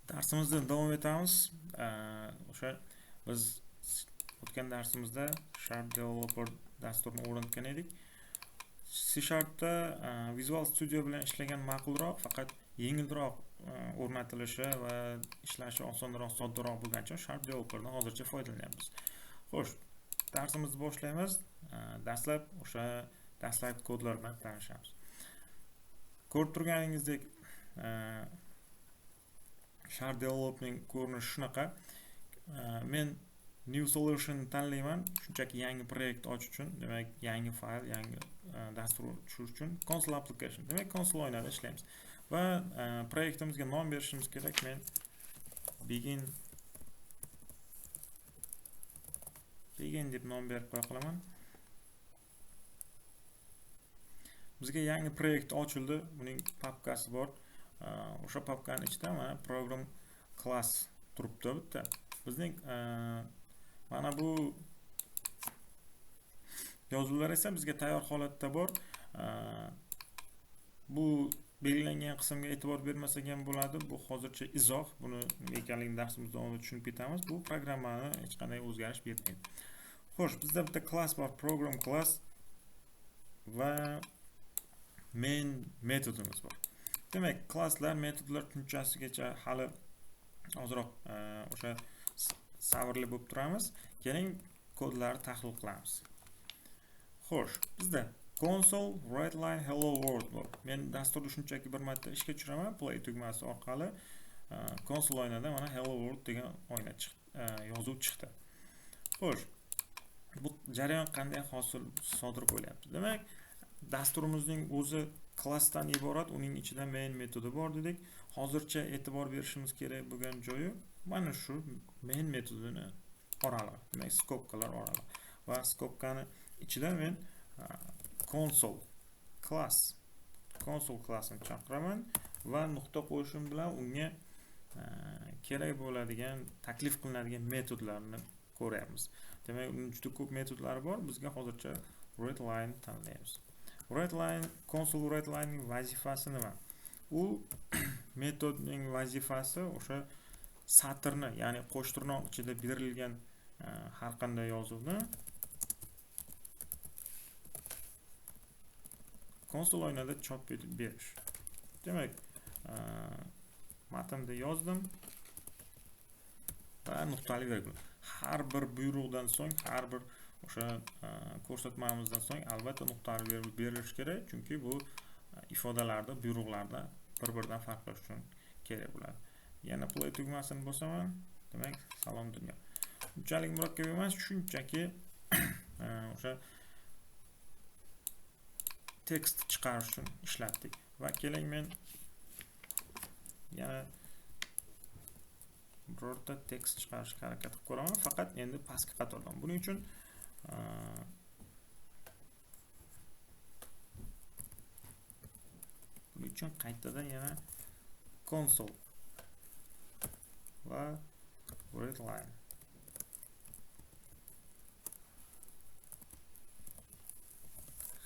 Darsimizda davom etamiz. O'sha biz o'tgan darsimizda Sharp Developer dasturini o'rnatgan edik. C Sharpda Visual Studio bilan ishlagan ma'qulroq, faqat yengilroq o'rnatilishi va ishlashi osonroq, soddaroq bo'lgani uchun Sharp Developerdan hozircha foydalanyapmiz. Xo'sh, darsimizni boshlaymiz. Dastlab o'sha dastlabki kodlar bilan tanishamiz. Ko'rib turganingizdek, Sharp Developing ko'rinishi shunaqa. Men New Solution tanlayman, shunchaki yangi proyekt ochish uchun, demak yangi fayl, yangi dastur tushirish uchun console application, demak console o'yinida ishlaymiz. Va proyektimizga nom berishimiz kerak. Men begin deb nom berib qo'ya qolaman. Bizga yangi proyekt ochildi, buning papkasi bor. O'sha papkaning ichida mana program class turibdi bitta. Bizning mana bu yozuvlar esa bizga tayyor holatda bor. Bu belgilangan qismga e'tibor bermasak ham bo'ladi. Bu hozircha izoh. Buni nima ekanligini darsimiz davomida tushunib ketamiz. Bu programmani hech qanday o'zgarish bermaydi. Xo'sh, bizda bitta class bor, program class va main metodimiz bor. Demak, klasslar, metodlar tushunchasigacha hali ozroq o'sha sabrli bo'lib turamiz. Keling, kodlarni tahlil qilamiz. Xo'sh, bizda console write line hello world bor. Men dasturni shunchaki bir marta ishga tushiraman, play tugmasi orqali console o'yinida mana hello world degan o'yin yozuv chiqdi. Xo'sh, bu jarayon qanday sodir bo'lyapti? Demak, dasturimizning o'zi klassdan iborat, uning ichida main metodi bor dedik. Hozircha e'tibor berishimiz kerak bo'lgan joyi mana shu main metodini oralig'i, demak skobkalar oralig'i. Va skobkani ichida men console classini chaqiraman va nuqta qo'yishim bilan unga kerak bo'ladigan, taklif qilinadigan metodlarni ko'ryapmiz. Demak, uning juda ko'p metodlari bor. Bizga hozircha writeLine tanlaymiz. Console writeLinening vazifasi nima? U metodning vazifasi o'sha satrni, ya'ni qo'sh tirnoq ichida berilgan har qanday yozuvni console o'yinida chop etib berish. Demak, matnda yozdim va nuqtali virgul. Har bir buyruqdan so'ng, har bir o'sha ko'rsatmamizdan so'ng albatta nuqtali virgul berilishi kerak, chunki bu ifodalarda, buyruqlarda bir-biridan farqlash uchun kerak bo'ladi. Yana play tugmasini bosaman. Demak, salom dunyo. Unchalik murakkab emas, shunchaki o'sha tekst chiqarish uchun ishlatdik. Va keling, men yana birorta tekst chiqarishga harakat qilib ko'raman, faqat endi pastki qatordan. Buning uchun qaytadan yana console va writeLine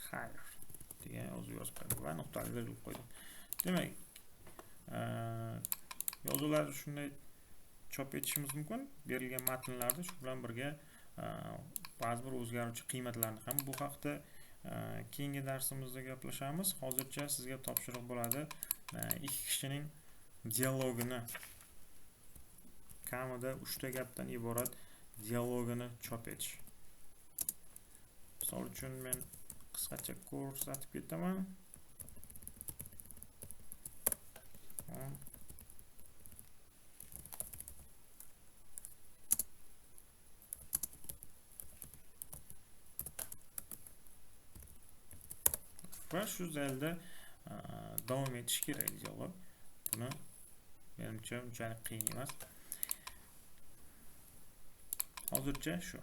higher degan yozuv yozib qo'ydim va nuqtali virgul qo'ydim. Demak, yozuvlarni shunday chop etishimiz mumkin. Berilgan matnlarda shu bilan birga ba'zi bir o'zgaruvchi qiymatlarni ham bu haqda keyingi darsimizda gaplashamiz. Hozircha sizga topshiriq bo'ladi. Ikki kishining dialogini, kamida 3 ta gapdan iborat dialogini chop etish. Misol uchun men qisqacha ko'rsatib ketaman. Va shu zaylda davom etish kerak dialog. Buni menimcha unchalik qiyin emas. Hozircha shu.